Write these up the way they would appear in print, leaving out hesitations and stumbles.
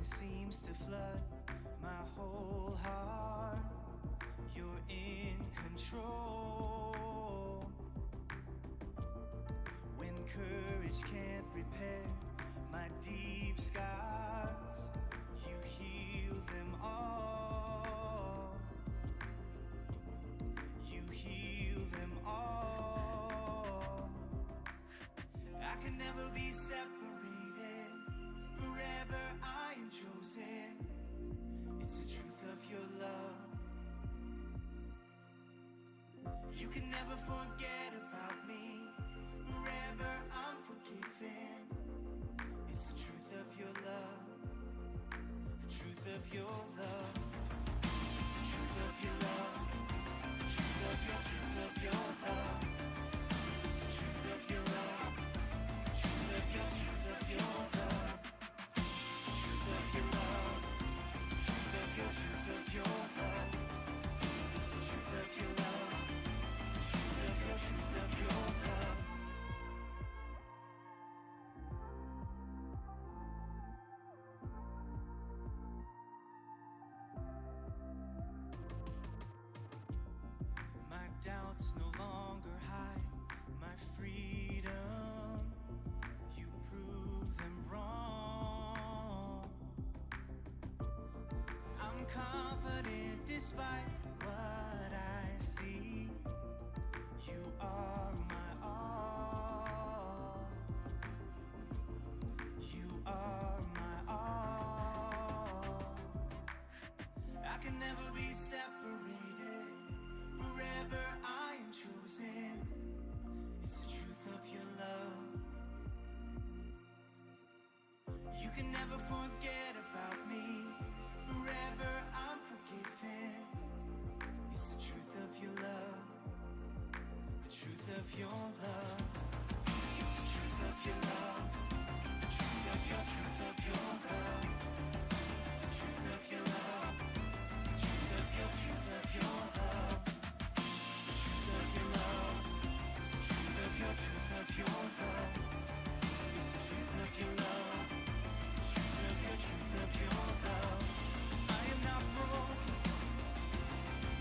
darkness seems to flood my whole heart. You're in control. When courage can't repair my deep scars, you heal them all. You heal them all. I can never be separated. Forever I am chosen. It's the truth of your love. You can never forget about me. Forever I'm forgiven. It's the truth of your love. The truth of your love. It's the truth of your love. The truth of your love. It's the truth of your love. The truth of your love. The truth of your love. The truth of your love. It's the truth of your love. The truth of your love. My doubts no longer hide my freedom. You prove them wrong. I'm confident despite what I see. You are my all. You are my all. I can never be separated. Forever I am chosen. It's the truth of your love. You can never forget about me. Forever I'm forgiven. It's the truth of your love. The truth of your love. It's the truth of your love. The truth of your love. It's the truth of your love. The truth of your love. The truth of your love. The truth of your love. It's the truth of your love. The truth of your love. I am not broken,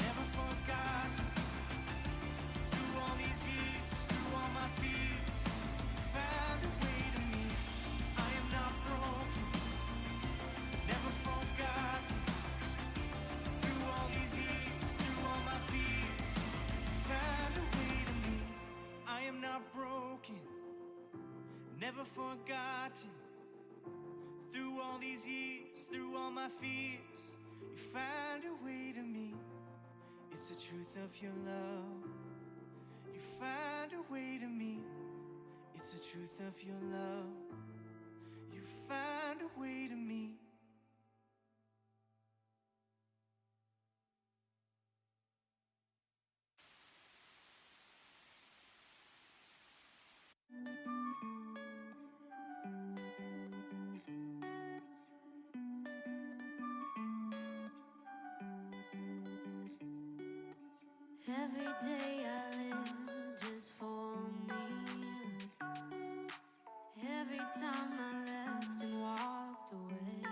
never forgotten. Through all these years, through all my fears, you found a way to me. I am not broken, never forgotten. Through all these years, through all my fears, you found a way to me. I am not broken, never forgotten. Through all these years, through all my fears, you found a way to me. It's the truth of your love. You found a way to me. It's the truth of your love. You found a way to me. Every day I live just for me. Every time I left and walked away,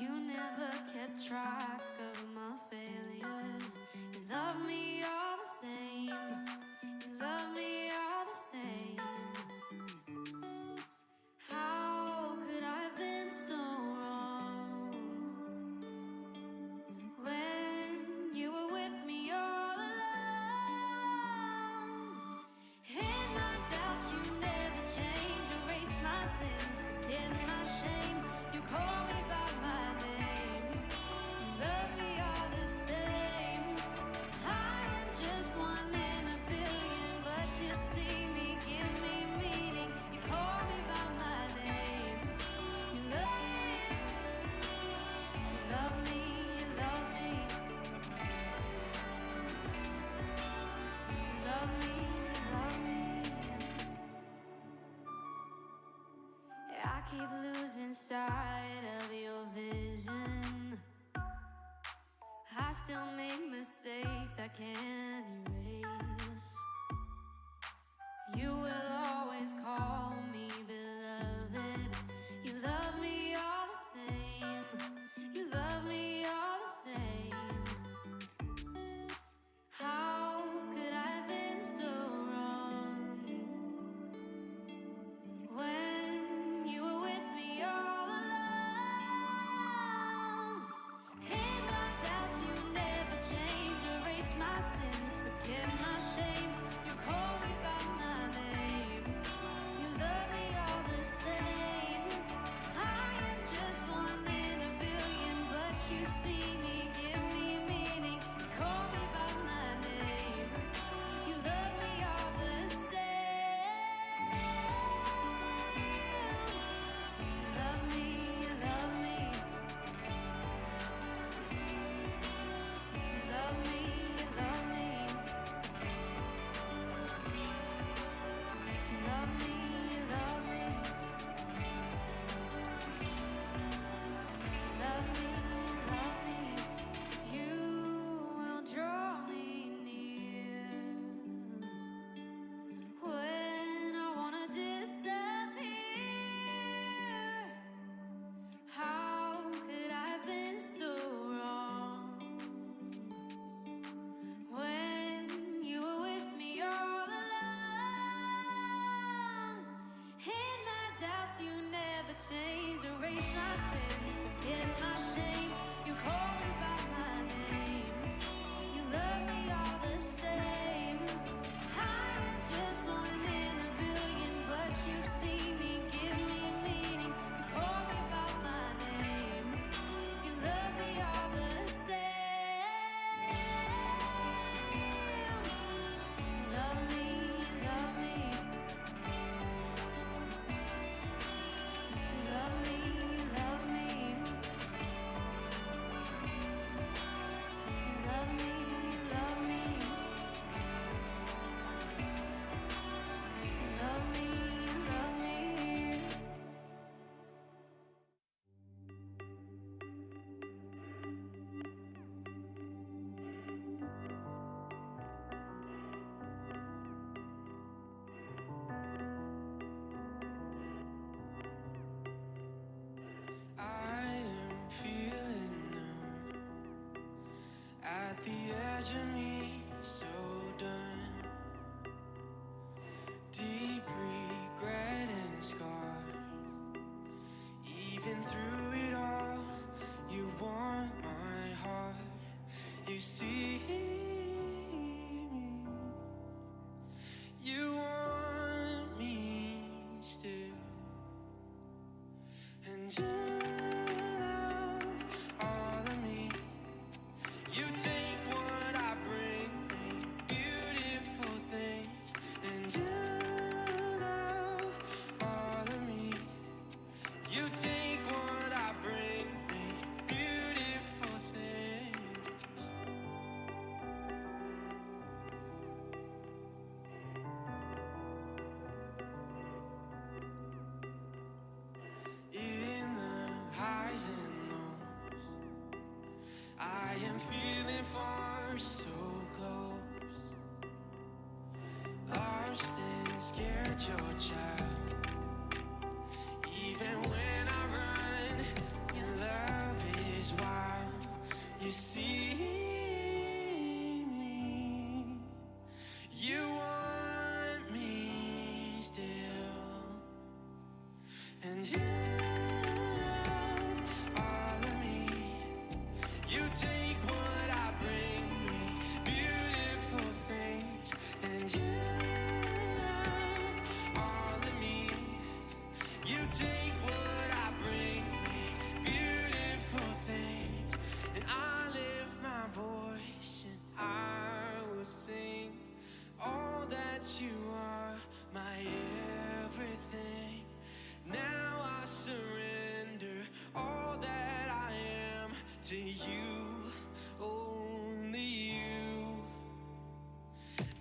you never kept track of my failures. You love me all the same. You love me all the same. How could I have been so wrong when you were with me all alone? In my doubts, you never changed. Erase my sins, forget my shame. You call me by my name. You love me all the same. I am just one in a billion, but you see me, give me meaning. You call me by my name. You love me, you love me. Love me, love me. I keep losing sight of your vision. I still make mistakes I can't erase. You will always call me beloved. You love erase my sins, forget my shame. You call me by my name. You love me all the same. I am just one in a billion, but you see me, give me meaning. You call me by my name. You love me all the same. Love me, love me. Love me, love me. Love me, love me. Love me, love me. I am feeling numb at the edge of me, so done. Deep regret and scar. Even through it all, you want my heart. You see me. You want me still. And you love all of me. You take what I bring me, beautiful things. And you love all of me. You take what I bring me, beautiful things. In the highs and lows, I am feeling far so close. Lost and scared, your child. Even when I run, your love is wild. You see me. You want me still. And you love all of me. You take what I bring me, beautiful things. And you love all of me. You take what I bring me, beautiful things. And I lift my voice and I will sing all that you are, my everything. Now I surrender all that I am to you, only you.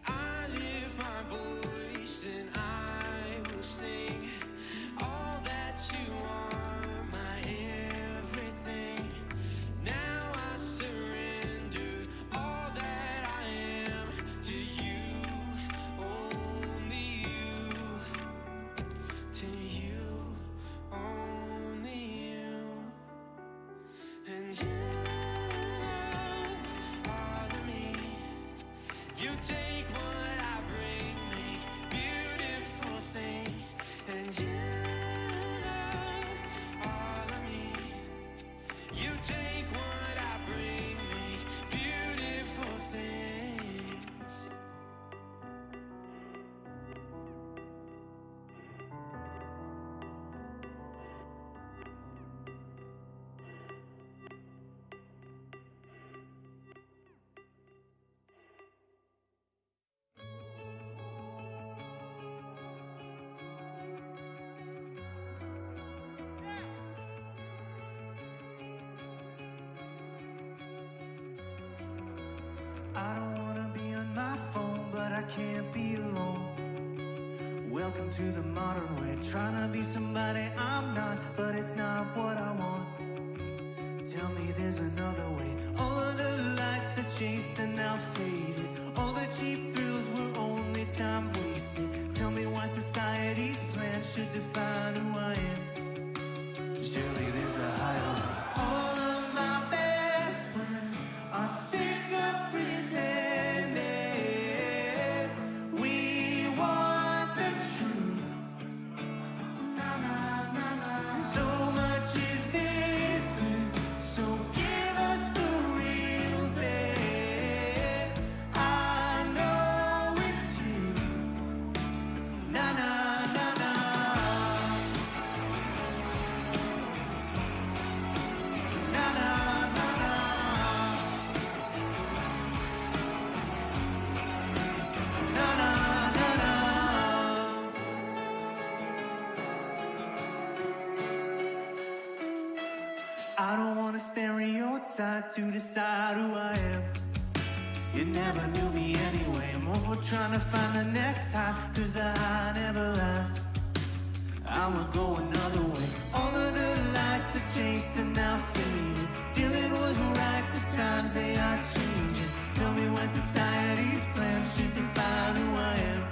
I lift my voice and I will sing all that you are, my everything. Now I surrender all that I am to you, only you. To you, only you. And you love all of me. You take what I bring me, beautiful things. And you love all of me. You take what I bring me, beautiful things. I don't wanna be on my phone, but I can't be alone. Welcome to the modern way, trying to be somebody I'm not, but it's not what I want. Tell me there's another way. All of the lights are chased and now faded. All the cheap thrills were only time wasted. Tell me why society's plan should define who I am. Surely there's a higher way. All of my best friends are sick of pretending. We want the truth. So much outside to decide who I am. You never knew me anyway. I'm over trying to find the next high, cause the high never lasts. I'ma go another way. All of the lights are chased and now faded. Dylan was right, the times they are changing. Tell me when society's plan should define who I am.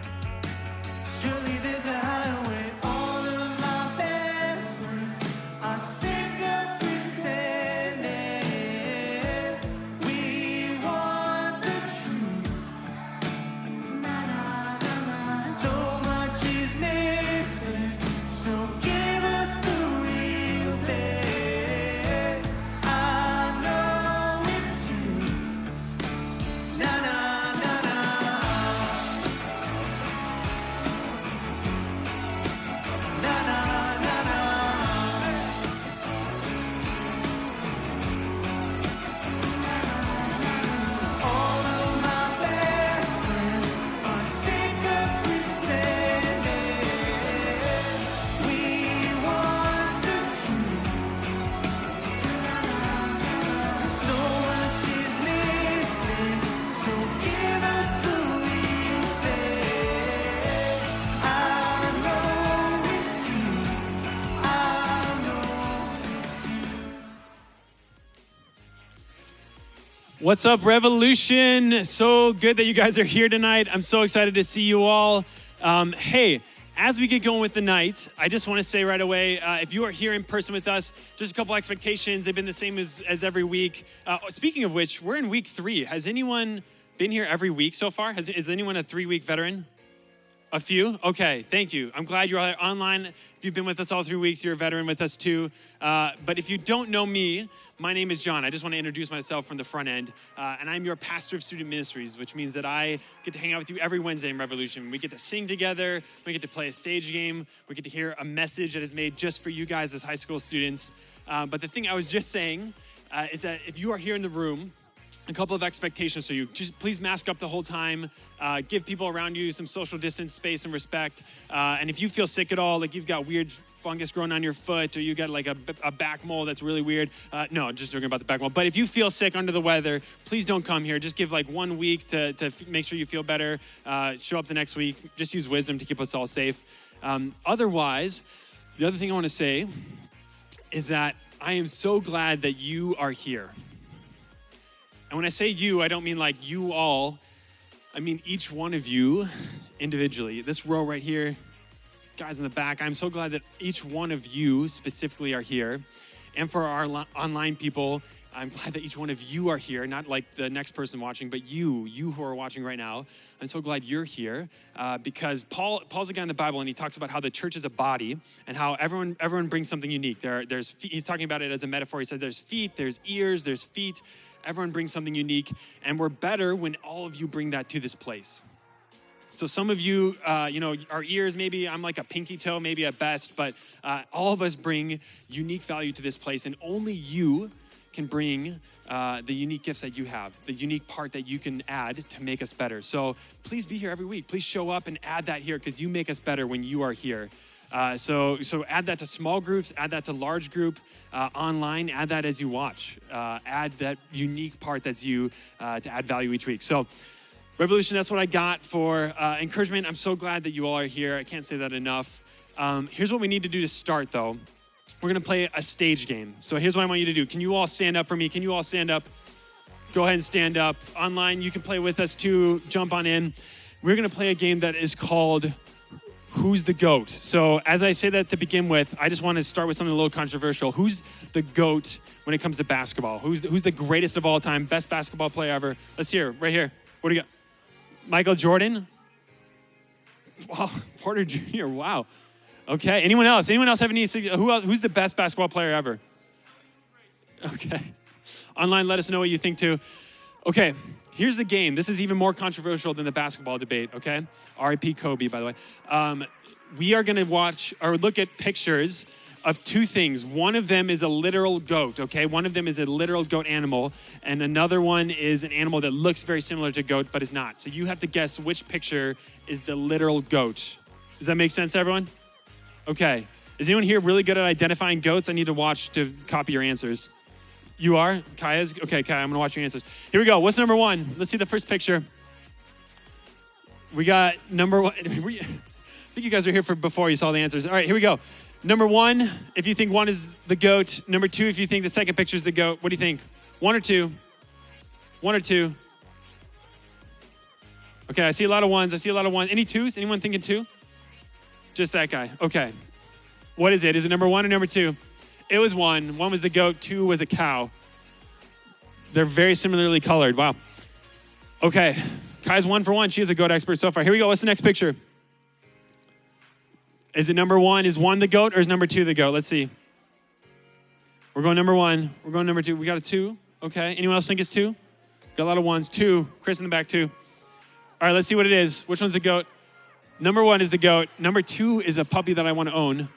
Surely there's a highway. All of my best friends are sick of pretending. We want the truth. Na, na, na, na. So much is missing, so give us the real thing. I know it's you. Na, na, na, na. Na, na, na, na. All of my best friends are sick of pretending. We want the truth. So much is missing, so give us the real thing. I know it's you. I know it's you. What's up, Revolution? So good that you guys are here tonight. I'm so excited to see you all. Hey, as we get going with the night, I just want to say right away, if you are here in person with us, just a couple expectations. They've been the same as every week. Speaking of which, we're in week 3. Has anyone been here every week so far? Is anyone a 3-week veteran? A few? Okay, thank you. I'm glad you're all online. If you've been with us all 3 weeks, you're a veteran with us too. But if you don't know me, my name is John. I just want to introduce myself from the front end. And I'm your pastor of student ministries, which means that I get to hang out with you every Wednesday in Revolution. We get to sing together. We get to play a stage game. We get to hear a message that is made just for you guys as high school students. But the thing I was just saying is that if you are here in the room, a couple of expectations for you. Just please mask up the whole time. Give people around you some social distance, space, and respect. And if you feel sick at all, like you've got weird fungus growing on your foot, or you got like a back mole that's really weird. No, just joking about the back mole. But if you feel sick under the weather, please don't come here. Just give like 1 week to make sure you feel better. Show up the next week. Just use wisdom to keep us all safe. Otherwise, the other thing I want to say is that I am so glad that you are here. And when I say you, I don't mean like you all. I mean each one of you individually. This row right here, guys in the back, I'm so glad that each one of you specifically are here. And for our online people, I'm glad that each one of you are here, not like the next person watching, but you who are watching right now. I'm so glad you're here because Paul's a guy in the Bible, and he talks about how the church is a body and how everyone brings something unique. He's talking about it as a metaphor. He says there's feet, there's ears, there's feet. Everyone brings something unique, and we're better when all of you bring that to this place. So some of you, our ears, maybe I'm like a pinky toe, maybe at best, but all of us bring unique value to this place, and only you can bring the unique gifts that you have, the unique part that you can add to make us better. So please be here every week. Please show up and add that here, because you make us better when you are here. So add that to small groups, add that to large group, online, add that as you watch. Add that unique part that's you to add value each week. So Revolution, that's what I got for encouragement. I'm so glad that you all are here. I can't say that enough. Here's what we need to do to start, though. We're going to play a stage game. So here's what I want you to do. Can you all stand up for me? Can you all stand up? Go ahead and stand up. Online, you can play with us too. Jump on in. We're going to play a game that is called Who's the GOAT? So as I say that to begin with, I just want to start with something a little controversial. Who's the GOAT when it comes to basketball? Who's the greatest of all time, best basketball player ever? Let's hear, right here. What do you got? Michael Jordan? Wow, Porter Jr., wow. Okay, anyone else? Anyone else have any, who's the best basketball player ever? Okay. Online, let us know what you think too. Okay, here's the game. This is even more controversial than the basketball debate, okay? R.I.P. Kobe, by the way. We are gonna watch or look at pictures of two things. One of them is a literal goat, okay? One of them is a literal goat animal, and another one is an animal that looks very similar to goat, but is not. So you have to guess which picture is the literal goat. Does that make sense, everyone? Okay. Is anyone here really good at identifying goats? I need to watch to copy your answers. You are? Kaya's? Okay, Kaya, I'm gonna watch your answers. Here we go. What's number one? Let's see the first picture. We got number one. I think you guys were here for before you saw the answers. All right, here we go. Number one, if you think one is the goat. Number two, if you think the second picture is the goat. What do you think? One or two? One or two? Okay, I see a lot of ones. Any twos? Anyone thinking two? Just that guy. Okay. What is it? Is it number one or number two? It was one. One was the goat. Two was a cow. They're very similarly colored. Wow. Okay. Kai's 1 for 1. She is a goat expert so far. Here we go. What's the next picture? Is it number one? Is one the goat or is number two the goat? Let's see. We're going number one. We're going number two. We got a two. Okay. Anyone else think it's two? Got a lot of ones. Two. Chris in the back, two. All right, let's see what it is. Which one's the goat? Number one is the goat. Number two is a puppy that I want to own.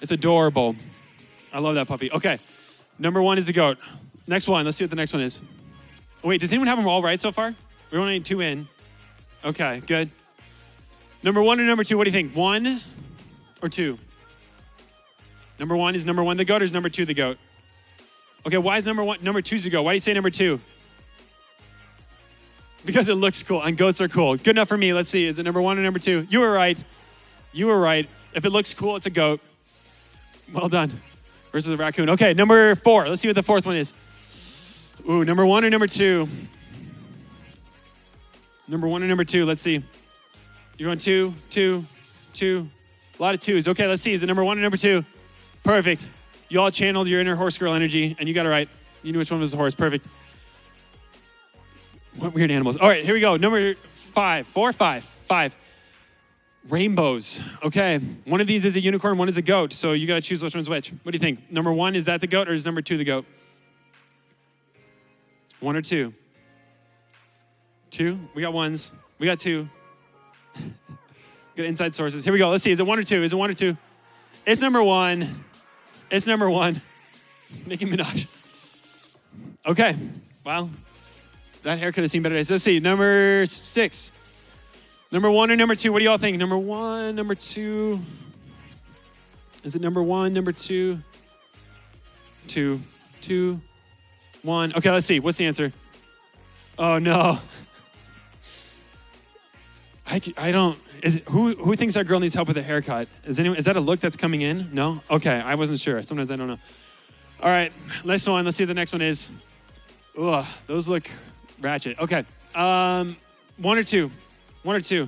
It's adorable. I love that puppy. Okay. Number one is the goat. Next one. Let's see what the next one is. Wait, does anyone have them all right so far? We only need two in. Okay, good. Number one or number two? What do you think? One or two? Number one, is number one the goat or is number two the goat? Okay, why is number two's the goat? Why do you say number two? Because it looks cool and goats are cool. Good enough for me. Let's see. Is it number one or number two? You were right. You were right. If it looks cool, it's a goat. Well done. Versus a raccoon. Okay, number four. Let's see what the fourth one is. Ooh, number one or number two? Number one or number two? Let's see. You're going two, two, two. A lot of twos. Okay, let's see. Is it number one or number two? Perfect. You all channeled your inner horse girl energy, and you got it right. You knew which one was the horse. Perfect. What weird animals. All right, here we go. Number five. Five. Rainbows. Okay. One of these is a unicorn, one is a goat. So you got to choose which one's which. What do you think? Number one, is that the goat or is number two the goat? One or two? Two? We got ones. We got two. Got inside sources. Here we go. Let's see. Is it one or two? Is it one or two? It's number one. It's number one. Nicki Minaj. Okay. Well, that hair could have seen better days. Let's see. Number six. Number one or number two? What do y'all think? Number one, number two? Is it number one, number two? Two, one. Okay, let's see. What's the answer? Oh, no. I don't. Who thinks that girl needs help with a haircut? Is that a look that's coming in? No? Okay, I wasn't sure. Sometimes I don't know. All right, next one. Let's see what the next one is. Ugh, those look ratchet. Okay, one or two? One or two?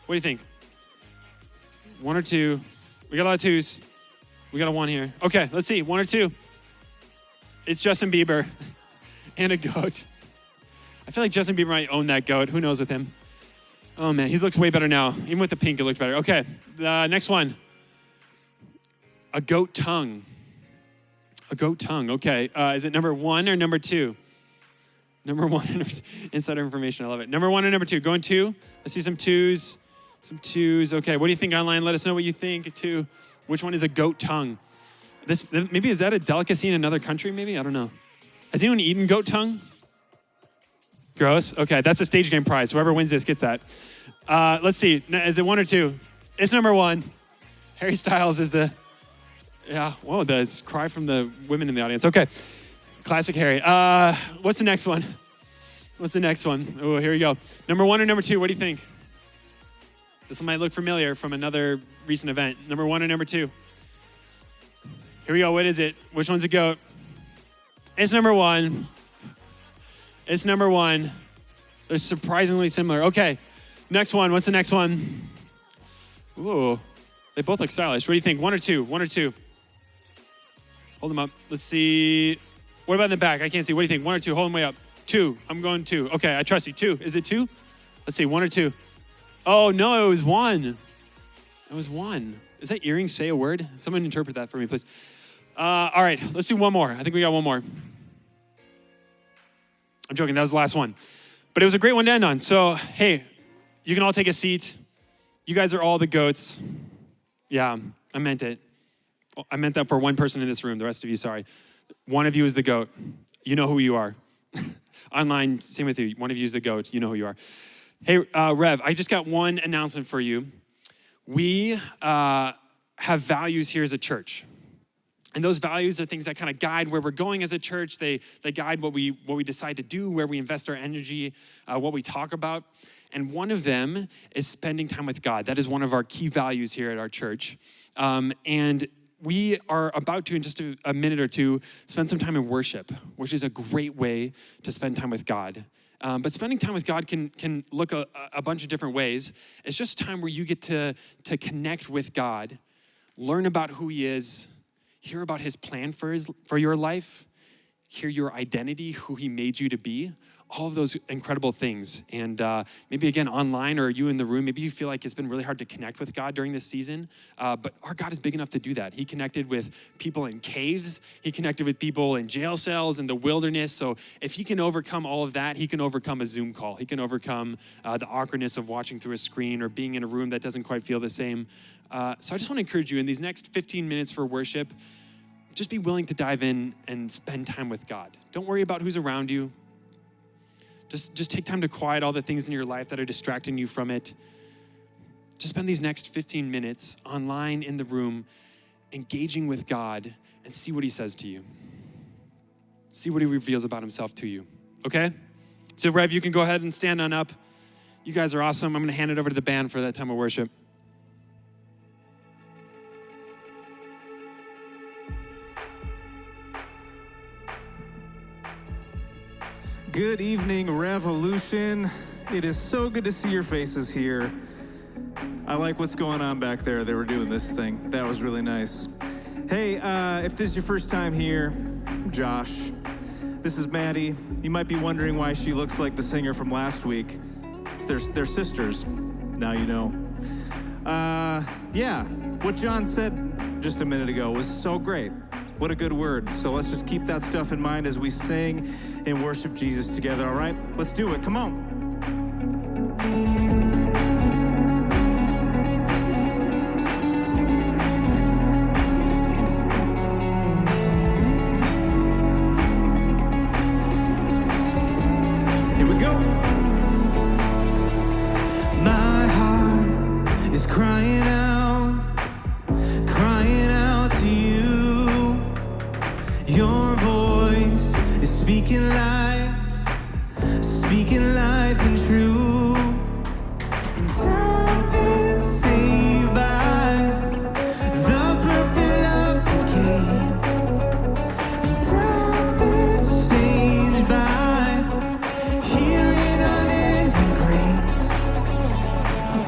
What do you think? One or two? We got a lot of twos. We got a one here. Okay, let's see. One or two? It's Justin Bieber and a goat. I feel like Justin Bieber might own that goat. Who knows with him? Oh, man, he looks way better now. Even with the pink, it looked better. Okay, next one. A goat tongue. A goat tongue, okay. Is it number one or number two? Number one or number two? Insider information, I love it. Number one or number two? Going two? Let's see some twos. Some twos. Okay, what do you think online? Let us know what you think. Two. Which one is a goat tongue? Maybe is that a delicacy in another country, maybe? I don't know. Has anyone eaten goat tongue? Gross. Okay, that's a stage game prize. Whoever wins this gets that. Let's see. Is it one or two? It's number one. Harry Styles is the... Yeah, whoa, the cry from the women in the audience. Okay, classic Harry. What's the next one? What's the next one? Oh, here we go. Number one or number two? What do you think? This might look familiar from another recent event. Number one or number two? Here we go. What is it? Which one's a goat? It's number one. It's number one. They're surprisingly similar. Okay, next one. What's the next one? Ooh, they both look stylish. What do you think? One or two? One or two? Hold them up. Let's see. What about in the back? I can't see. What do you think? One or two? Hold them way up. Two. I'm going two. Okay, I trust you. Two. Is it two? Let's see. One or two? Oh, no, it was one. It was one. Does that earring say a word? Someone interpret that for me, please. All right, let's do one more. I think we got one more. I'm joking. That was the last one. But it was a great one to end on. So, hey, you can all take a seat. You guys are all the goats. Yeah, I meant it. I meant that for one person in this room. The rest of you, sorry. One of you is the goat. You know who you are. Online, same with you. One of you is the goat. You know who you are. Hey, Rev, I just got one announcement for you. We have values here as a church. And those values are things that kind of guide where we're going as a church. They guide what we decide to do, where we invest our energy, what we talk about. And one of them is spending time with God. That is one of our key values here at our church. And we are about to, in just a minute or two, spend some time in worship, which is a great way to spend time with God. But spending time with God can look a bunch of different ways. It's just time where you get to connect with God, learn about who he is, hear about his plan for your life, hear your identity, who he made you to be, all of those incredible things. And maybe again, online or you in the room, maybe you feel like it's been really hard to connect with God during this season, but our God is big enough to do that. He connected with people in caves. He connected with people in jail cells, in the wilderness. So if he can overcome all of that, he can overcome a Zoom call. He can overcome the awkwardness of watching through a screen or being in a room that doesn't quite feel the same. So I just want to encourage you in these next 15 minutes for worship, just be willing to dive in and spend time with God. Don't worry about who's around you. Just take time to quiet all the things in your life that are distracting you from it. Just spend these next 15 minutes online in the room, engaging with God, and see what he says to you. See what he reveals about himself to you, okay? So Rev, you can go ahead and stand on up. You guys are awesome. I'm gonna hand it over to the band for that time of worship. Good evening, Revolution. It is so good to see your faces here. I like what's going on back there. They were doing this thing. That was really nice. Hey, if this is your first time here, I'm Josh. This is Maddie. You might be wondering why she looks like the singer from last week. They're sisters. Now you know. Yeah, what John said just a minute ago was so great. What a good word. So let's just keep that stuff in mind as we sing and worship Jesus together, all right? Let's do it. Come on. Here we go. My heart is crying out to you. Your voice is speaking life and truth. And I've been saved by the perfect love you gave. And I've been changed by hearing unending grace.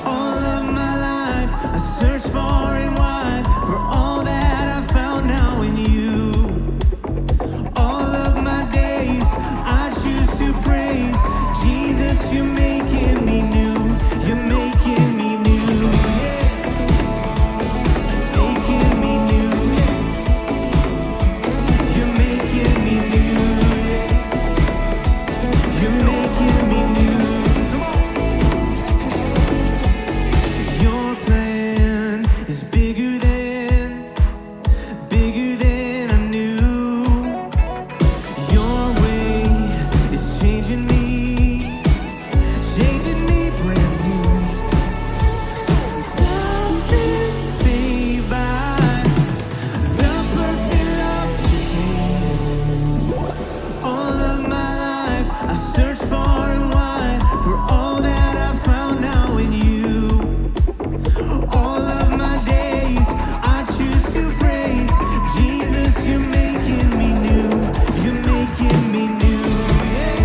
All of my life I searched far and wide for all that I found now in you. All of my days I choose to praise Jesus. You're making me new. You're making me new. Yeah. Making me new. You're making me new. Yeah. You're making me new. Come on. Your plan is bigger than I knew. Your way is changing me brand new. I've been saved by the perfect love you gave. All of my life I've searched far and wide for all that I found now in you. All of my days I choose to praise Jesus. You're making me new. You're making me new. Yeah.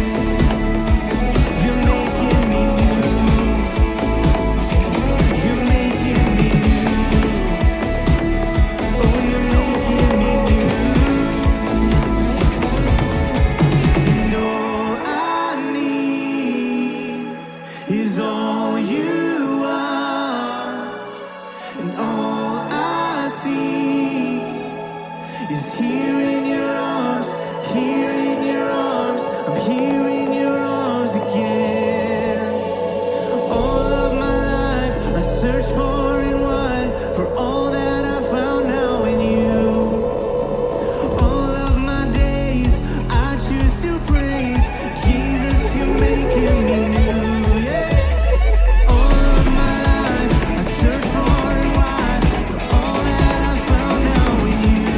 You're making me new. You're making me new. Oh, you're making me new. And all I need is all you are. And all I see is here in your arms, here in your arms. I'm here in your arms again. All of my life I searched far and wide for all that I found now in you. All of my days I choose to praise Jesus. You're making me new. Yeah. All of my life I searched far and wide for all that I found now in you.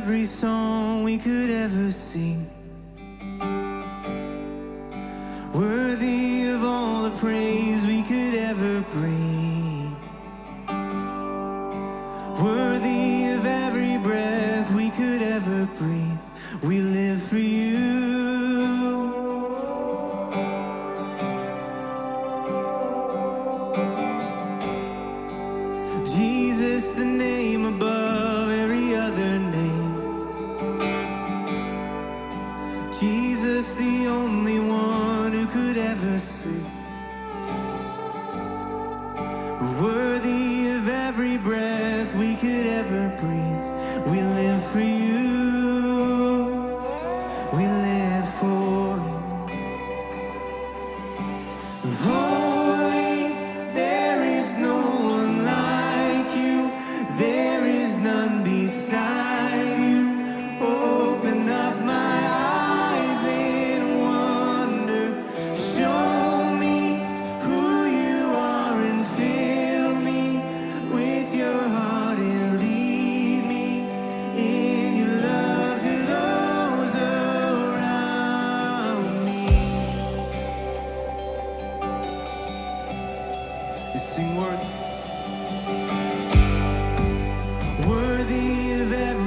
every song we could ever sing. Worthy of all the praise we could ever bring. Worthy of every breath we could ever breathe. We live for you. Jesus, the name above every other name. Jesus, the only one who could ever save. Worthy of every breath we could ever breathe. We live for you. We live for you. Holy, there is no one like you. There is none beside you. Open up my eyes in wonder. Show me who you are and fill me with your heart and lead me in your love to those around me. Sing worthy of every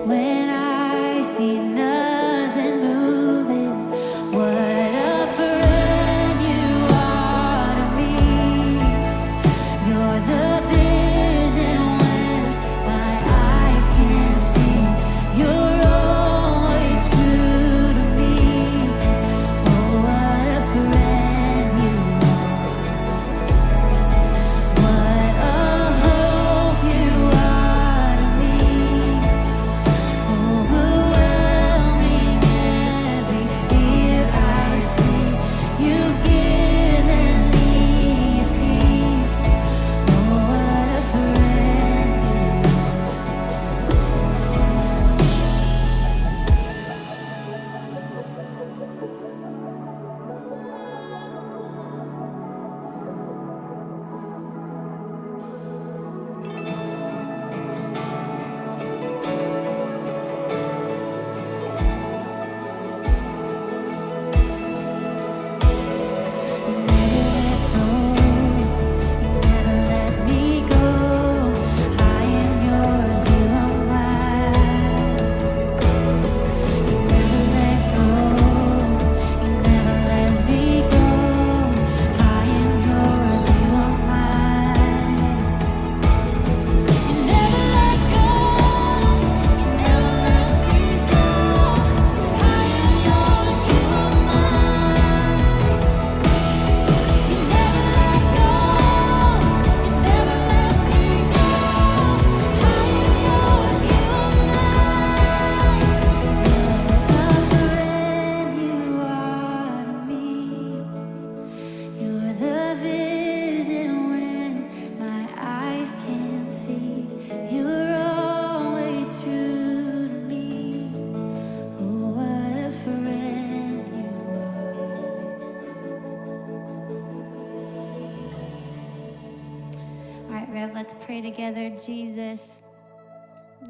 when I see nothing moving. What a friend you are to me. You're the vision when my eyes can't see. You're always true to me. Oh, what a friend you are. What a hope you are to me. Overwhelming every fear I see. You've given me a peace. Oh, what a friend you are. You never let me go. I am yours, you are mine. You never let go. You never let me go. I am yours, you are mine. You never let go. You never let me go. I am yours, you are mine. You never let go. You never let me go. I am yours, you are mine. The friend you are to me. You're the vision when my eyes can't see. You're always true to me. Oh, what a friend you are. All right, Rev, let's pray together. Jesus,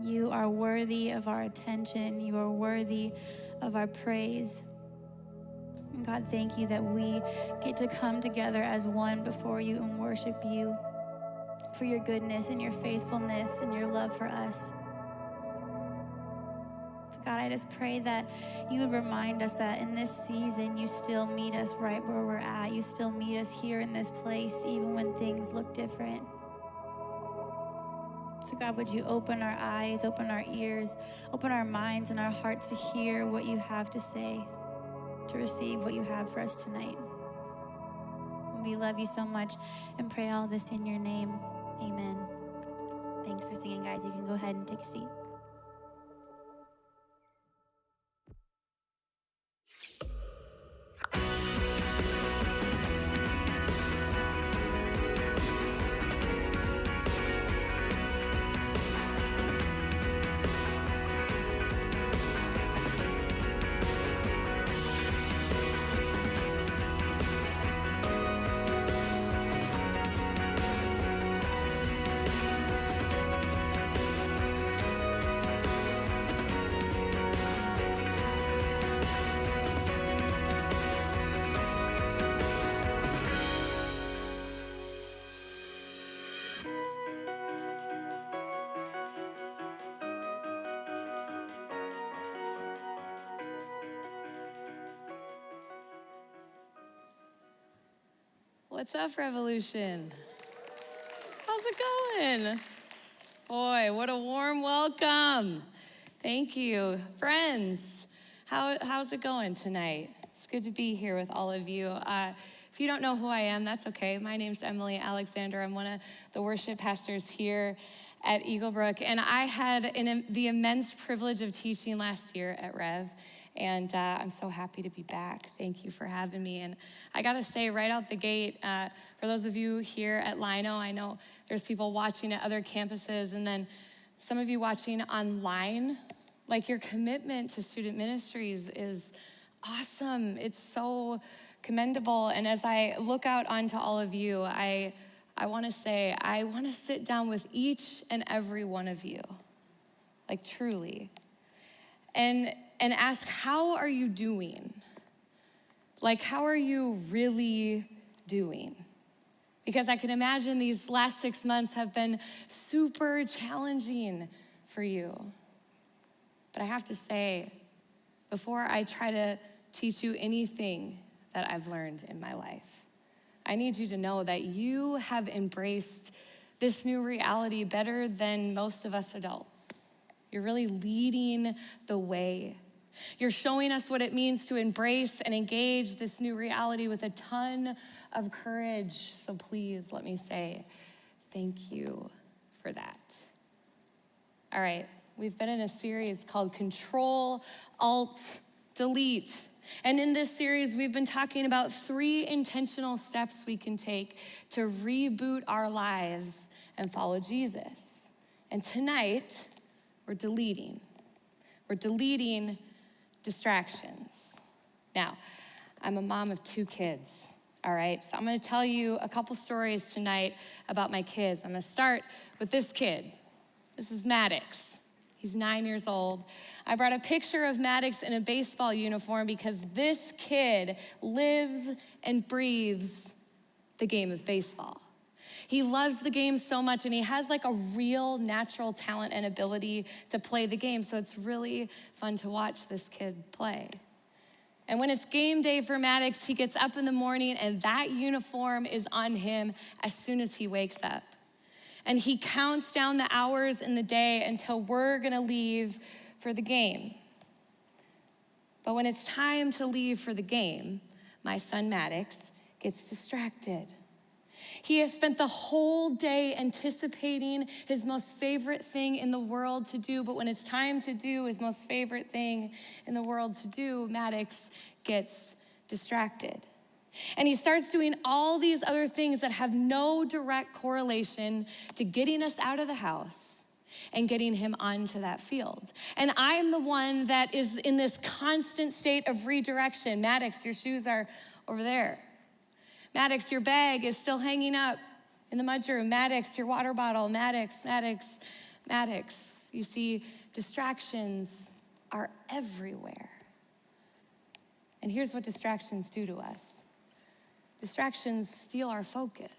you are worthy of our attention. You are worthy of our praise. And God, thank you that we get to come together as one before you and worship you for your goodness and your faithfulness and your love for us. So God, I just pray that you would remind us that in this season, you still meet us right where we're at. You still meet us here in this place, even when things look different. So God, would you open our eyes, open our ears, open our minds and our hearts to hear what you have to say, to receive what you have for us tonight. And we love you so much and pray all this in your name. Amen. Thanks for singing, guys. You can go ahead and take a seat. What's up, Revolution? How's it going? Boy, what a warm welcome. Thank you. Friends, how's it going tonight? It's good to be here with all of you. If you don't know who I am, that's okay. My name's Emily Alexander. I'm one of the worship pastors here at Brook, and I had the immense privilege of teaching last year at Rev, and I'm so happy to be back. Thank you for having me. And I gotta say right out the gate, for those of you here at Lino, I know there's people watching at other campuses, and then some of you watching online. Like, your commitment to student ministries is awesome. It's so commendable. And as I look out onto all of you, I want to say, I want to sit down with each and every one of you, like truly, and ask, how are you doing? Like, how are you really doing? Because I can imagine these last 6 months have been super challenging for you. But I have to say, before I try to teach you anything that I've learned in my life, I need you to know that you have embraced this new reality better than most of us adults. You're really leading the way. You're showing us what it means to embrace and engage this new reality with a ton of courage. So please let me say thank you for that. All right, we've been in a series called Control, Alt, Delete. And in this series, we've been talking about 3 intentional steps we can take to reboot our lives and follow Jesus. And tonight, we're deleting. We're deleting distractions. Now, I'm a mom of 2 kids, all right? So I'm gonna tell you a couple stories tonight about my kids. I'm gonna start with this kid. This is Maddox. He's 9 years old. I brought a picture of Maddox in a baseball uniform because this kid lives and breathes the game of baseball. He loves the game so much, and he has like a real natural talent and ability to play the game, so it's really fun to watch this kid play. And when it's game day for Maddox, he gets up in the morning, and that uniform is on him as soon as he wakes up. And he counts down the hours in the day until we're gonna leave for the game. But when it's time to leave for the game, my son Maddox gets distracted. He has spent the whole day anticipating his most favorite thing in the world to do, but when it's time to do his most favorite thing in the world to do, Maddox gets distracted. And he starts doing all these other things that have no direct correlation to getting us out of the house and getting him onto that field. And I'm the one that is in this constant state of redirection. Maddox, your shoes are over there. Maddox, your bag is still hanging up in the mudroom. Maddox, your water bottle. Maddox, Maddox, Maddox. You see, distractions are everywhere. And here's what distractions do to us. Distractions steal our focus.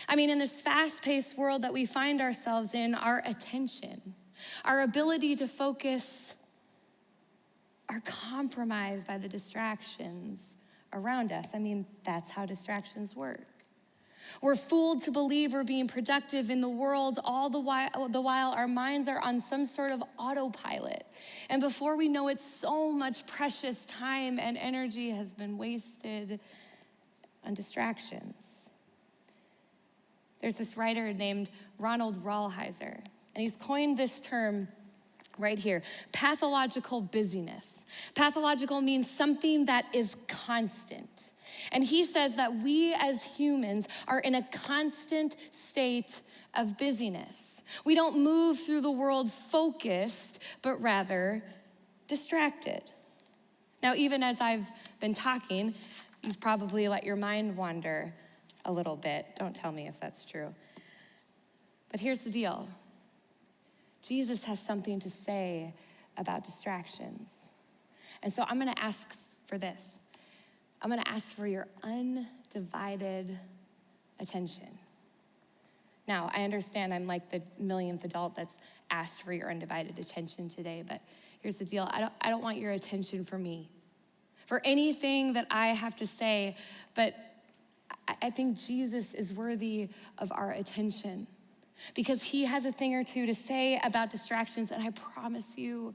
I mean, in this fast-paced world that we find ourselves in, our attention, our ability to focus are compromised by the distractions around us. I mean, that's how distractions work. We're fooled to believe we're being productive in the world all the while our minds are on some sort of autopilot. And before we know it, so much precious time and energy has been wasted on distractions. There's this writer named Ronald Rollheiser, and he's coined this term right here, pathological busyness. Pathological means something that is constant. And he says that we as humans are in a constant state of busyness. We don't move through the world focused, but rather distracted. Now, even as I've been talking, you've probably let your mind wander a little bit. Don't tell me if that's true. But here's the deal. Jesus has something to say about distractions. And so I'm gonna ask for this. I'm gonna ask for your undivided attention. Now, I understand I'm like the millionth adult that's asked for your undivided attention today, but here's the deal. I don't want your attention for me, for anything that I have to say, but I think Jesus is worthy of our attention because he has a thing or two to say about distractions, and I promise you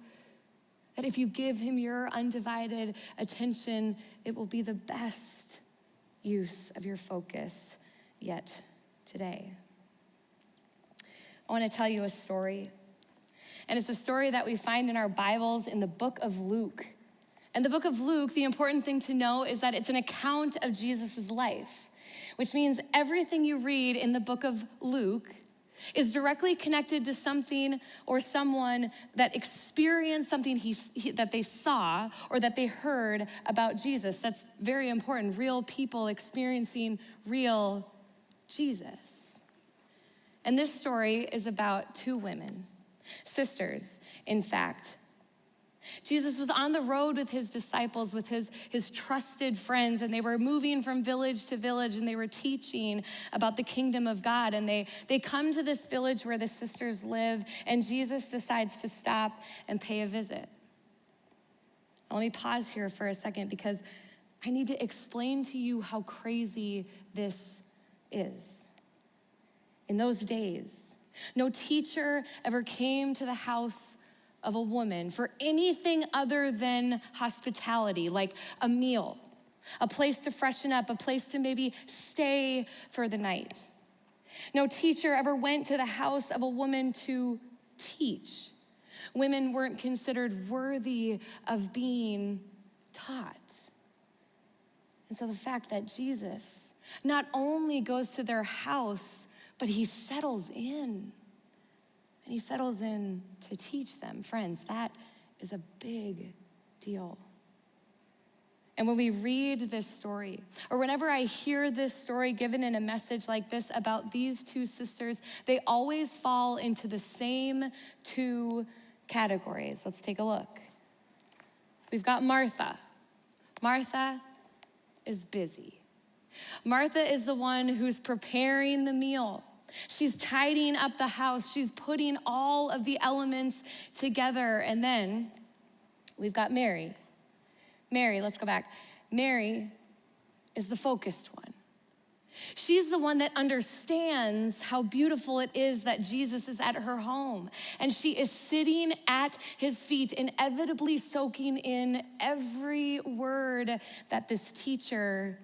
that if you give him your undivided attention, it will be the best use of your focus yet today. I want to tell you a story, and it's a story that we find in our Bibles in the book of Luke. And the book of Luke, the important thing to know is that it's an account of Jesus' life, which means everything you read in the book of Luke is directly connected to something or someone that experienced something that they saw or that they heard about Jesus. That's very important. Real people experiencing real Jesus. And this story is about 2 women, sisters, in fact. Jesus was on the road with his disciples, with his trusted friends, and they were moving from village to village, and they were teaching about the kingdom of God. And they come to this village where the sisters live, and Jesus decides to stop and pay a visit. Now, let me pause here for a second because I need to explain to you how crazy this is. In those days, no teacher ever came to the house of a woman for anything other than hospitality, like a meal, a place to freshen up, a place to maybe stay for the night. No teacher ever went to the house of a woman to teach. Women weren't considered worthy of being taught. And so the fact that Jesus not only goes to their house, but he settles in. And he settles in to teach them. Friends, that is a big deal. And when we read this story, or whenever I hear this story given in a message like this about these two sisters, they always fall into the same two categories. Let's take a look. We've got Martha. Martha is busy. Martha is the one who's preparing the meal. She's tidying up the house. She's putting all of the elements together. And then we've got Mary. Mary, let's go back. Mary is the focused one. She's the one that understands how beautiful it is that Jesus is at her home. And she is sitting at his feet, inevitably soaking in every word that this teacher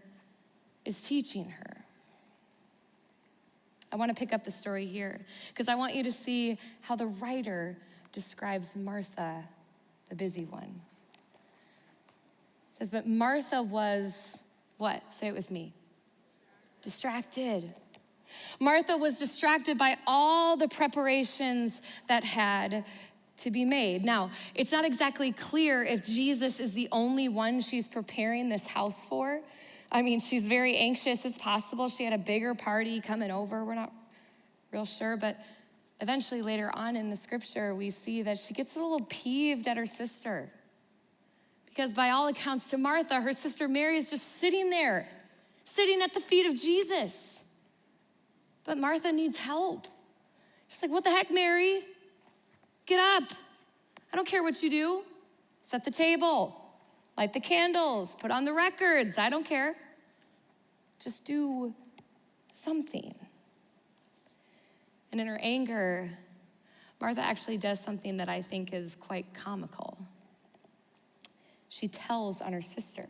is teaching her. I want to pick up the story here because I want you to see how the writer describes Martha, the busy one. It says, but Martha was what? Say it with me. Distracted. Martha was distracted by all the preparations that had to be made. Now, it's not exactly clear if Jesus is the only one she's preparing this house for. I mean, she's very anxious. It's possible she had a bigger party coming over. We're not real sure, but eventually later on in the scripture, we see that she gets a little peeved at her sister. Because by all accounts to Martha, her sister Mary is just sitting there, sitting at the feet of Jesus. But Martha needs help. She's like, what the heck, Mary? Get up. I don't care what you do. Set the table. Light the candles, put on the records, I don't care. Just do something. And in her anger, Martha actually does something that I think is quite comical. She tells on her sister.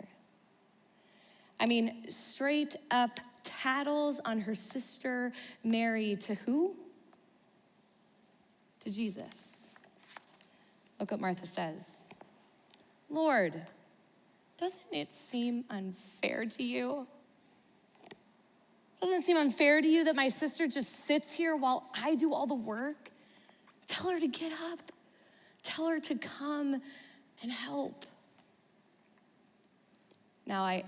I mean, straight up tattles on her sister Mary to who? To Jesus. Look what Martha says. Lord, doesn't it seem unfair to you? Doesn't it seem unfair to you that my sister just sits here while I do all the work? Tell her to get up. Tell her to come and help. Now, I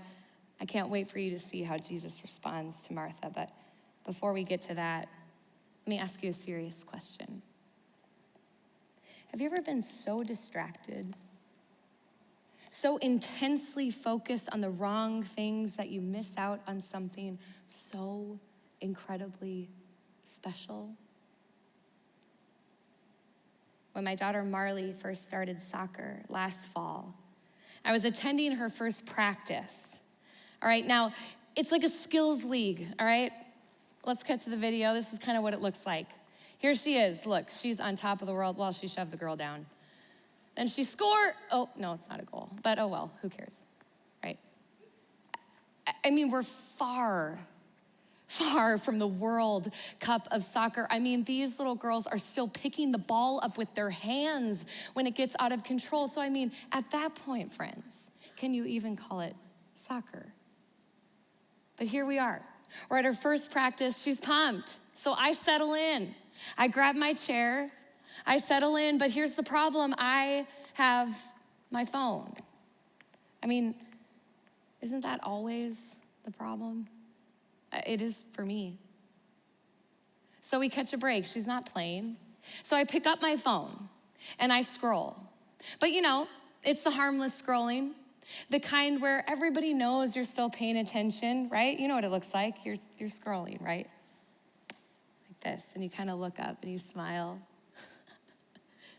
can't wait for you to see how Jesus responds to Martha, but before we get to that, let me ask you a serious question. Have you ever been so distracted, so intensely focused on the wrong things that you miss out on something so incredibly special? When my daughter Marley first started soccer last fall, I was attending her first practice. All right, now it's like a skills league, all right? Let's cut to the video. This is kind of what it looks like. Here she is. Look, she's on top of the world while she shoved the girl down. And she scored. Oh, no, it's not a goal. But oh well, who cares, right? I mean, we're far from the World Cup of soccer. I mean, these little girls are still picking the ball up with their hands when it gets out of control. So I mean, at that point, friends, can you even call it soccer? But here we are. We're at her first practice. She's pumped. So I settle in. I grab my chair. I settle in, but here's the problem. I have my phone. I mean, isn't that always the problem? It is for me. So we catch a break. She's not playing. So I pick up my phone and I scroll. But you know, It's the harmless scrolling, the kind where everybody knows you're still paying attention, right? You know what it looks like. You're scrolling, right? Like this, and you kind of look up and you smile.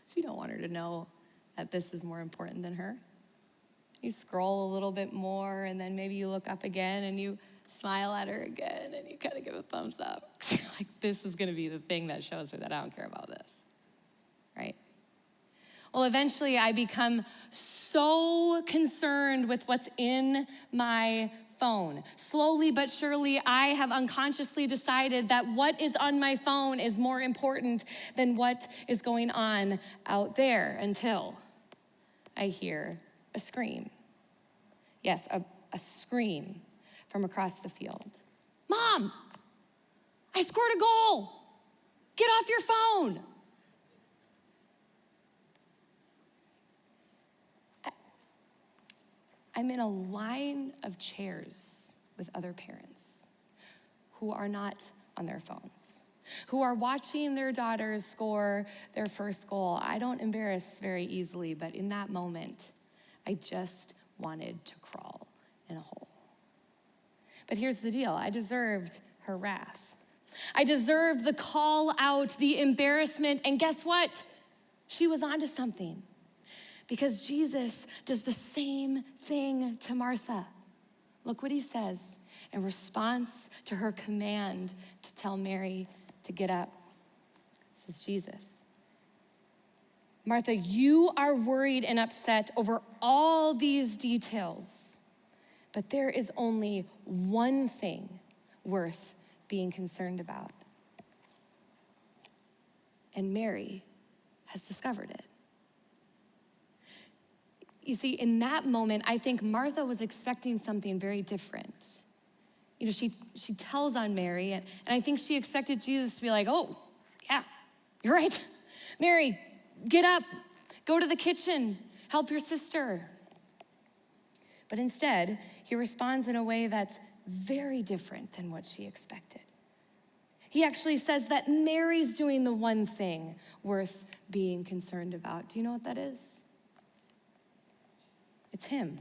So you don't want her to know that this is more important than her. You scroll a little bit more, and then maybe you look up again and you smile at her again, and you kind of give a thumbs up. You're like, this is gonna be the thing that shows her that I don't care about this, right? Well, eventually I become so concerned with what's in my phone. Slowly but surely, I have unconsciously decided that what is on my phone is more important than what is going on out there, until I hear a scream. Yes, a scream from across the field. Mom, I scored a goal. Get off your phone. I'm in a line of chairs with other parents who are not on their phones, who are watching their daughters score their first goal. I don't embarrass very easily, but in that moment, I just wanted to crawl in a hole. But here's the deal. I deserved her wrath. I deserved the call out, the embarrassment, and guess what? She was onto something. Because Jesus does the same thing to Martha. Look what he says in response to her command to tell Mary to get up. This is Jesus. Martha, you are worried and upset over all these details, but there is only one thing worth being concerned about. And Mary has discovered it. You see, in that moment, I think Martha was expecting something very different. You know, she tells on Mary, and I think she expected Jesus to be like, oh, yeah, you're right. Mary, get up, go to the kitchen, help your sister. But instead, he responds in a way that's very different than what she expected. He actually says that Mary's doing the one thing worth being concerned about. Do you know what that is? It's him.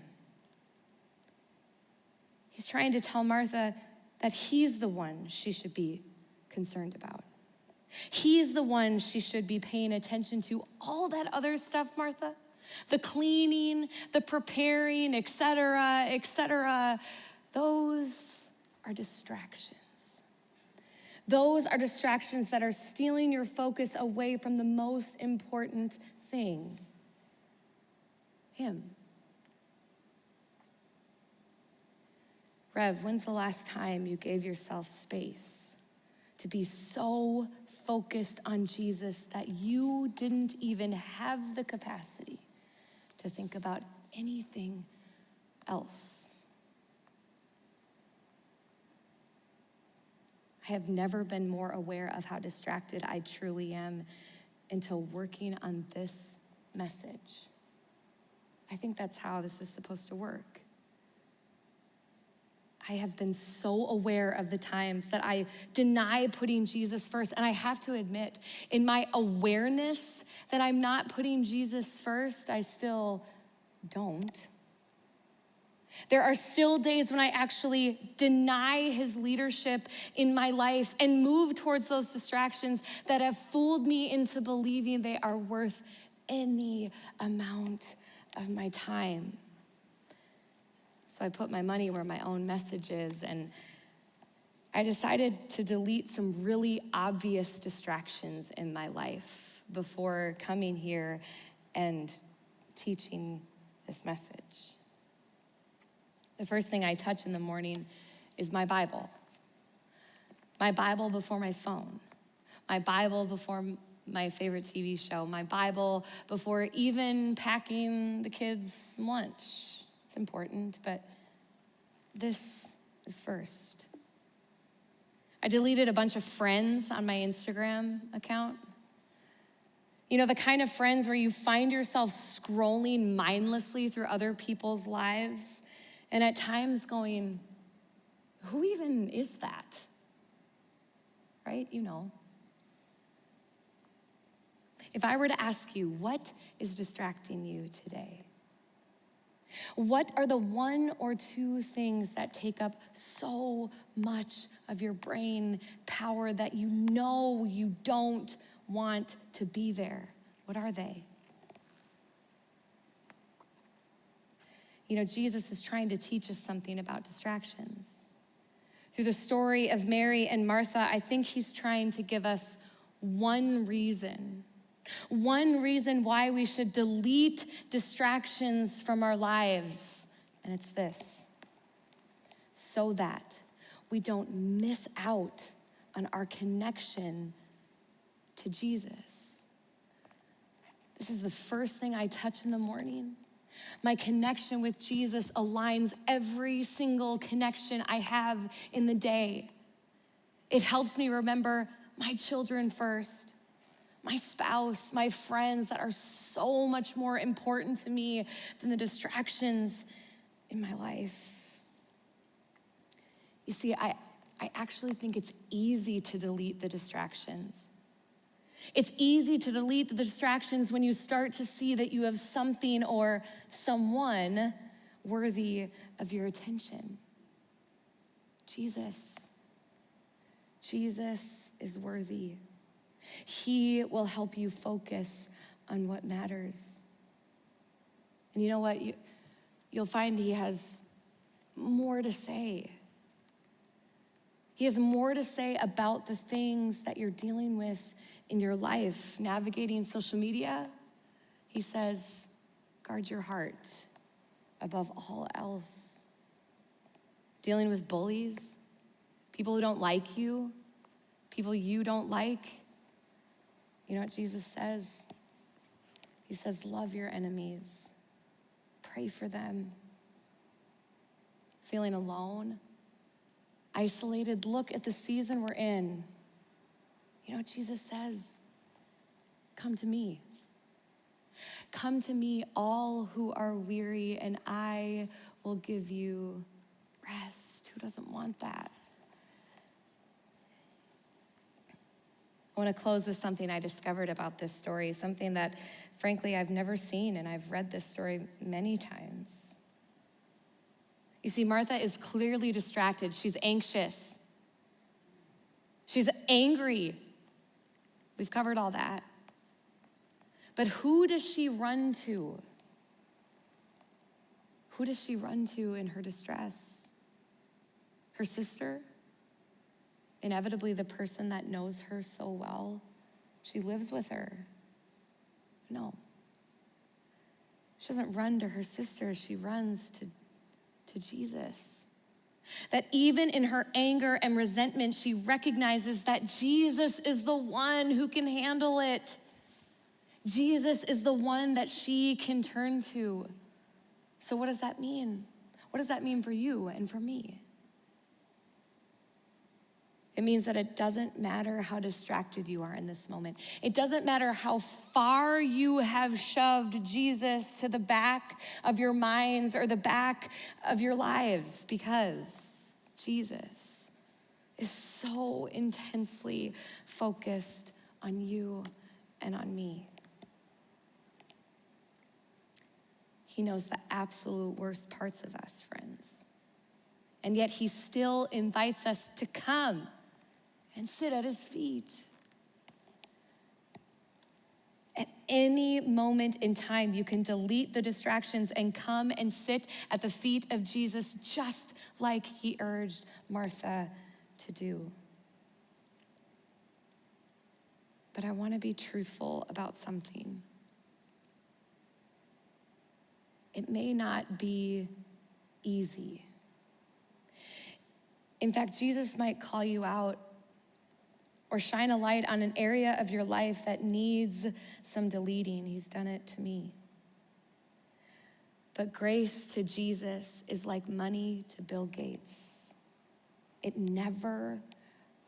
He's trying to tell Martha that he's the one she should be concerned about. He's the one she should be paying attention to. All that other stuff, Martha, the cleaning, the preparing, etc., those are distractions. Those are distractions that are stealing your focus away from the most important thing, him. Rev, when's the last time you gave yourself space to be so focused on Jesus that you didn't even have the capacity to think about anything else? I have never been more aware of how distracted I truly am until working on this message. I think that's how this is supposed to work. I have been so aware of the times that I deny putting Jesus first. And I have to admit, in my awareness that I'm not putting Jesus first, I still don't. There are still days when I actually deny his leadership in my life and move towards those distractions that have fooled me into believing they are worth any amount of my time. So I put my money where my own message is, and I decided to delete some really obvious distractions in my life before coming here and teaching this message. The first thing I touch in the morning is my Bible. My Bible before my phone. My Bible before my favorite TV show. My Bible before even packing the kids' lunch. It's important, but this is first. I deleted a bunch of friends on my Instagram account. You know, the kind of friends where you find yourself scrolling mindlessly through other people's lives, and at times going, who even is that? Right? You know. If I were to ask you, what is distracting you today? What are the one or two things that take up so much of your brain power that you know you don't want to be there? What are they? You know, Jesus is trying to teach us something about distractions. Through the story of Mary and Martha, I think he's trying to give us one reason why we should delete distractions from our lives. And it's this: so that we don't miss out on our connection to Jesus. This is the first thing I touch in the morning. My connection with Jesus aligns every single connection I have in the day. It helps me remember my children first, my spouse, my friends that are so much more important to me than the distractions in my life. You see, I actually think it's easy to delete the distractions. It's easy to delete the distractions when you start to see that you have something or someone worthy of your attention. Jesus is worthy. He will help you focus on what matters. And you know what? You'll find he has more to say. He has more to say about the things that you're dealing with in your life. Navigating social media, he says, guard your heart above all else. Dealing with bullies, people who don't like you, people you don't like. You know what Jesus says? He says, love your enemies. Pray for them. Feeling alone, isolated, look at the season we're in. You know what Jesus says? Come to me. Come to me, all who are weary, and I will give you rest. Who doesn't want that? I want to close with something I discovered about this story, something that, frankly, I've never seen, and I've read this story many times. You see, Martha is clearly distracted. She's anxious. She's angry. We've covered all that. But who does she run to? Who does she run to in her distress? Her sister? Inevitably the person that knows her so well. She lives with her. No. She doesn't run to her sister. She runs to Jesus. That even in her anger and resentment, she recognizes that Jesus is the one who can handle it. Jesus is the one that she can turn to. So what does that mean? What does that mean for you and for me? It means that it doesn't matter how distracted you are in this moment. It doesn't matter how far you have shoved Jesus to the back of your minds or the back of your lives, because Jesus is so intensely focused on you and on me. He knows the absolute worst parts of us, friends. And yet he still invites us to come and sit at his feet. At any moment in time, you can delete the distractions and come and sit at the feet of Jesus, just like he urged Martha to do. But I want to be truthful about something. It may not be easy. In fact, Jesus might call you out or shine a light on an area of your life that needs some deleting. He's done it to me. But grace to Jesus is like money to Bill Gates. It never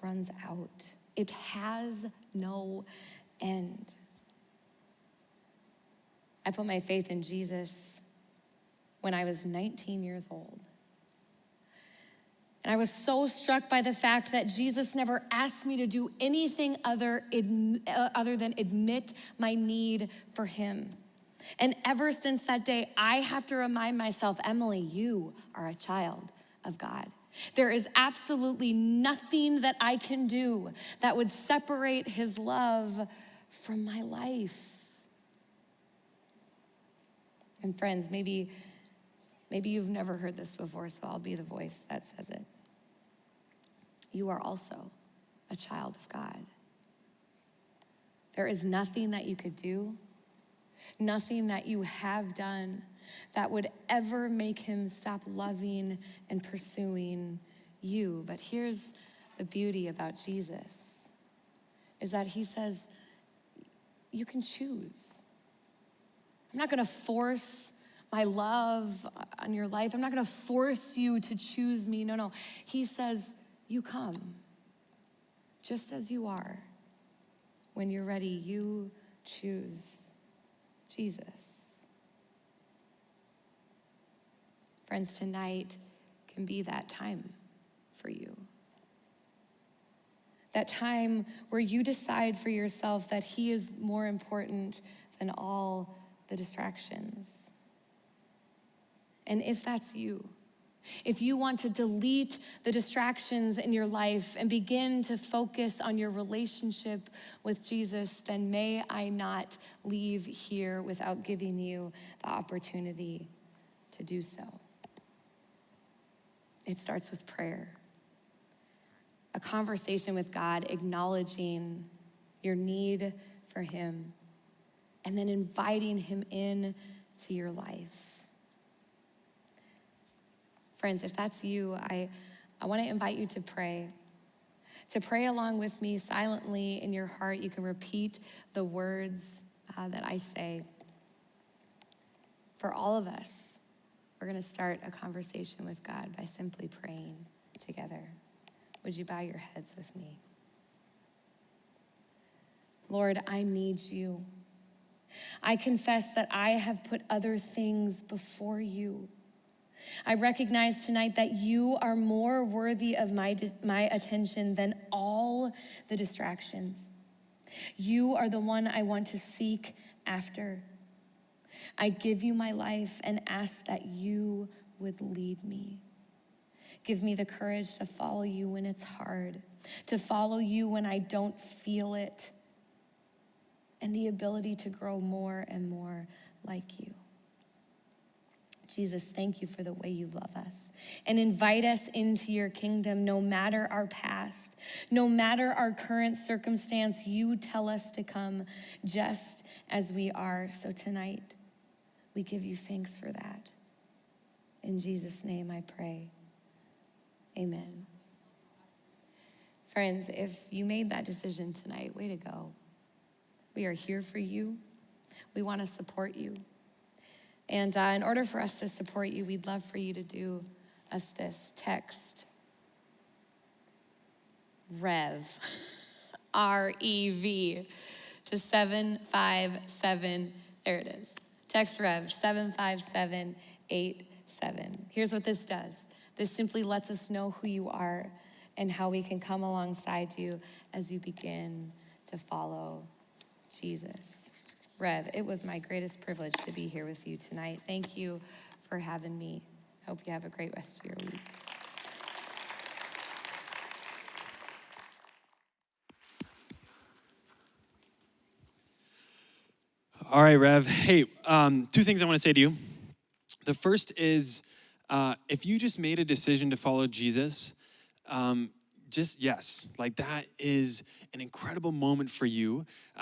runs out. It has no end. I put my faith in Jesus when I was 19 years old. And I was so struck by the fact that Jesus never asked me to do anything other than admit my need for him. And ever since that day, I have to remind myself, Emily, you are a child of God. There is absolutely nothing that I can do that would separate his love from my life. And friends, maybe you've never heard this before, so I'll be the voice that says it. You are also a child of God. There is nothing that you could do, nothing that you have done that would ever make him stop loving and pursuing you. But here's the beauty about Jesus, is that he says, you can choose. I'm not gonna force my love on your life. I'm not gonna force you to choose me. No. He says, you come, just as you are. When you're ready, you choose Jesus. Friends, tonight can be that time for you. That time where you decide for yourself that he is more important than all the distractions. And if that's you, if you want to delete the distractions in your life and begin to focus on your relationship with Jesus, then may I not leave here without giving you the opportunity to do so. It starts with prayer. A conversation with God, acknowledging your need for him, and then inviting him in to your life. Friends, if that's you, I want to invite you to pray. To pray along with me silently in your heart. You can repeat the words that I say. For all of us, we're going to start a conversation with God by simply praying together. Would you bow your heads with me? Lord, I need you. I confess that I have put other things before you. I recognize tonight that you are more worthy of my attention than all the distractions. You are the one I want to seek after. I give you my life and ask that you would lead me. Give me the courage to follow you when it's hard, to follow you when I don't feel it, and the ability to grow more and more like you. Jesus, thank you for the way you love us and invite us into your kingdom. No matter our past, no matter our current circumstance, you tell us to come just as we are. So tonight, we give you thanks for that. In Jesus' name I pray. Amen. Friends, if you made that decision tonight, way to go. We are here for you. We want to support you. And in order for us to support you, we'd love for you to do us this. Text REV, R-E-V, to 757, there it is. Text REV, 75787. Here's what this does. This simply lets us know who you are and how we can come alongside you as you begin to follow Jesus. Rev, it was my greatest privilege to be here with you tonight. Thank you for having me. Hope you have a great rest of your week. All right, Rev. Hey, two things I want to say to you. The first is, if you just made a decision to follow Jesus, just yes, like that is an incredible moment for you.